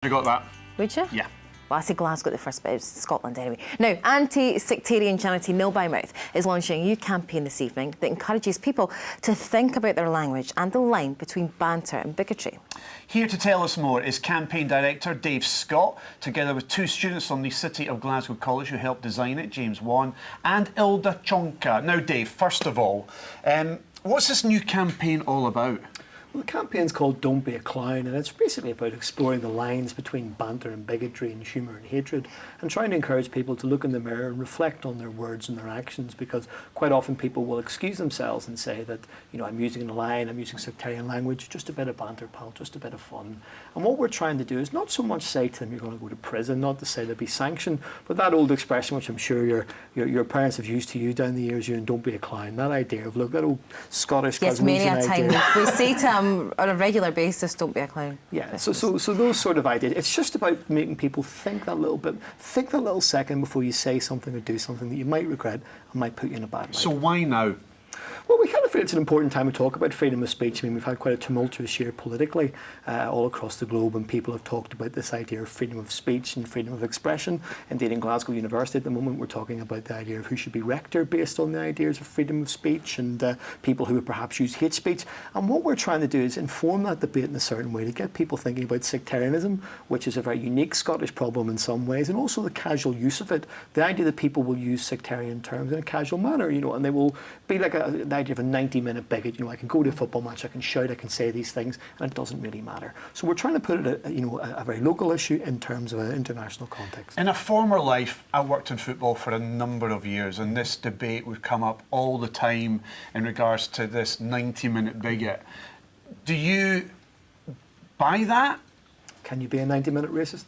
You got that? Would you? Yeah. Well, I say Glasgow at the first, but it's Scotland anyway. Now, anti-sectarian charity Nil by Mouth is launching a new campaign this evening that encourages people to think about their language and the line between banter and bigotry. Here to tell us more is campaign director Dave Scott, together with two students from the City of Glasgow College who helped design it, James Wan and Ilda Chonka. Now, Dave, first of all, what's this new campaign all about? Well, the campaign's called Don't Be a Clown, and it's basically about exploring the lines between banter and bigotry and humour and hatred, and trying to encourage people to look in the mirror and reflect on their words and their actions, because quite often people will excuse themselves and say that, you know, I'm using a line, I'm using sectarian language, just a bit of banter, pal, just a bit of fun. And what we're trying to do is not so much say to them you're going to go to prison, not to say they'll be sanctioned, but that old expression which I'm sure your parents have used to you down the years, you don't be a clown, that idea of, look, that old Scottish yes, many a idea. time. We say to on a regular basis, don't be a clown. Yeah, so those sort of ideas. It's just about making people think that little bit, think that little second before you say something or do something that you might regret and might put you in a bad light. So why now? Well, we kind of feel it's an important time to talk about freedom of speech. I mean, we've had quite a tumultuous year politically all across the globe, and people have talked about this idea of freedom of speech and freedom of expression. Indeed, in Glasgow University at the moment, we're talking about the idea of who should be rector based on the ideas of freedom of speech and people who would perhaps use hate speech. And what we're trying to do is inform that debate in a certain way to get people thinking about sectarianism, which is a very unique Scottish problem in some ways, and also the casual use of it. The idea that people will use sectarian terms in a casual manner, you know, and they will be like the idea of a 90-minute bigot. You know, I can go to a football match, I can shout, I can say these things, and it doesn't really matter. So we're trying to put it, a very local issue in terms of an international context. In a former life, I worked in football for a number of years, and this debate would come up all the time in regards to this 90-minute bigot. Do you buy that? Can you be a 90-minute racist?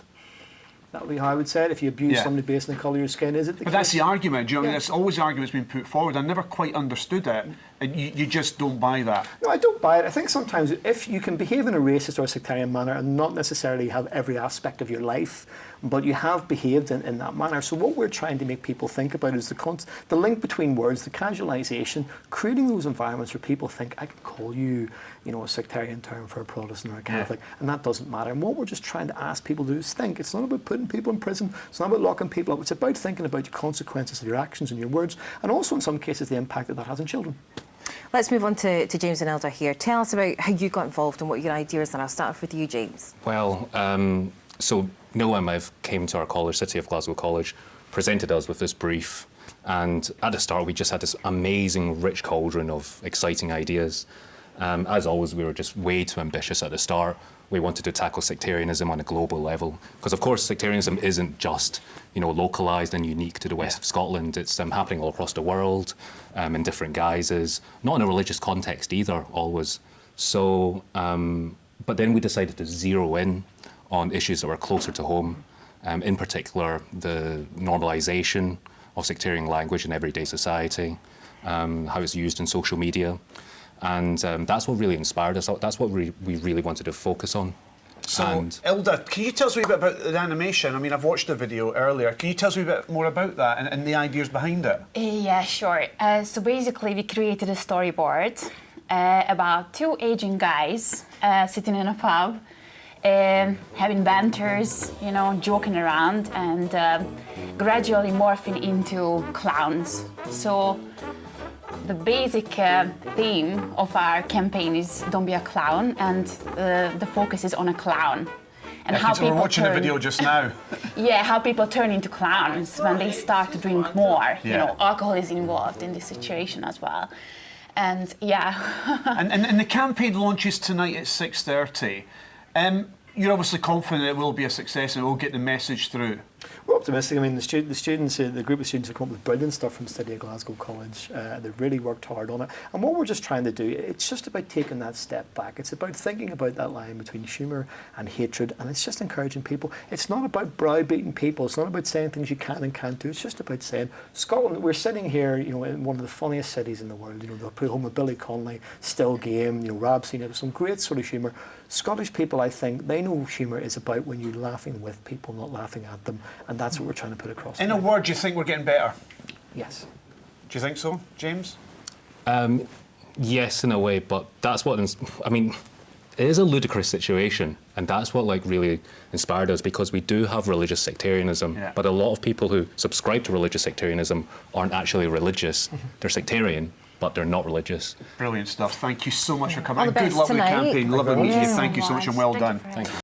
That would be how I would say it. If you abuse somebody based on the colour of your skin, is it the case? But that's the argument. Do you know what I mean? That's always the argument that's been put forward. I never quite understood it. And you just don't buy that. No, I don't buy it. I think sometimes if you can behave in a racist or a sectarian manner and not necessarily have every aspect of your life, but you have behaved in that manner. So what we're trying to make people think about is the link between words, the casualisation, creating those environments where people think, I can call you, you know, a sectarian term for a Protestant or a Catholic, and that doesn't matter. And what we're just trying to ask people to do is think. It's not about putting people in prison. It's not about locking people up. It's about thinking about the consequences of your actions and your words, and also in some cases the impact that has on children. Let's move on to James and Ilda here. Tell us about how you got involved and what your ideas are. I'll start off with you, James. Well, so Nil by Mouth came to our college, City of Glasgow College, presented us with this brief, and at the start we just had this amazing, rich cauldron of exciting ideas. As always, we were just way too ambitious at the start. We wanted to tackle sectarianism on a global level, because of course sectarianism isn't just, you know, localised and unique to the west of Scotland. It's happening all across the world in different guises, not in a religious context either, always. So, but then we decided to zero in on issues that were closer to home, in particular the normalisation of sectarian language in everyday society, how it's used in social media. And that's what really inspired us. That's what we really wanted to focus on. So, and Ilda, can you tell us a wee bit about the animation? I mean, I've watched the video earlier. Can you tell us a wee bit more about that and the ideas behind it? Yeah, sure. So basically, we created a storyboard about two aging guys sitting in a pub, having banters, you know, joking around, and gradually morphing into clowns. So the basic theme of our campaign is Don't Be a Clown, and the focus is on a clown. And how people we're watching the video just now. Yeah, how people turn into clowns when they start to drink more. You know, alcohol is involved in this situation as well. And and the campaign launches tonight at 6:30. You're obviously confident it will be a success and it will get the message through. We're optimistic. I mean, the students, the group of students have come up with brilliant stuff from City of Glasgow College. They've really worked hard on it. And what we're just trying to do, it's just about taking that step back. It's about thinking about that line between humour and hatred, and it's just encouraging people. It's not about browbeating people. It's not about saying things you can and can't do. It's just about saying, Scotland, we're sitting here, you know, in one of the funniest cities in the world. You know, they'll put home with Billy Connolly, Still Game, you know, Rab Seen it, some great sort of humour. Scottish people, I think, they know humour is about when you're laughing with people, not laughing at them, and that's what we're trying to put across. In a word, do you think we're getting better? Yes. Do you think so, James? Yes, in a way, but that's what, I mean, it is a ludicrous situation, and that's what like really inspired us, because we do have religious sectarianism, but a lot of people who subscribe to religious sectarianism aren't actually religious. They're sectarian, but they're not religious. Brilliant stuff. Thank you so much for coming. All the And good best luck with the tonight. campaign. Lovely meeting you. so Thank you so much and well done. Thank you.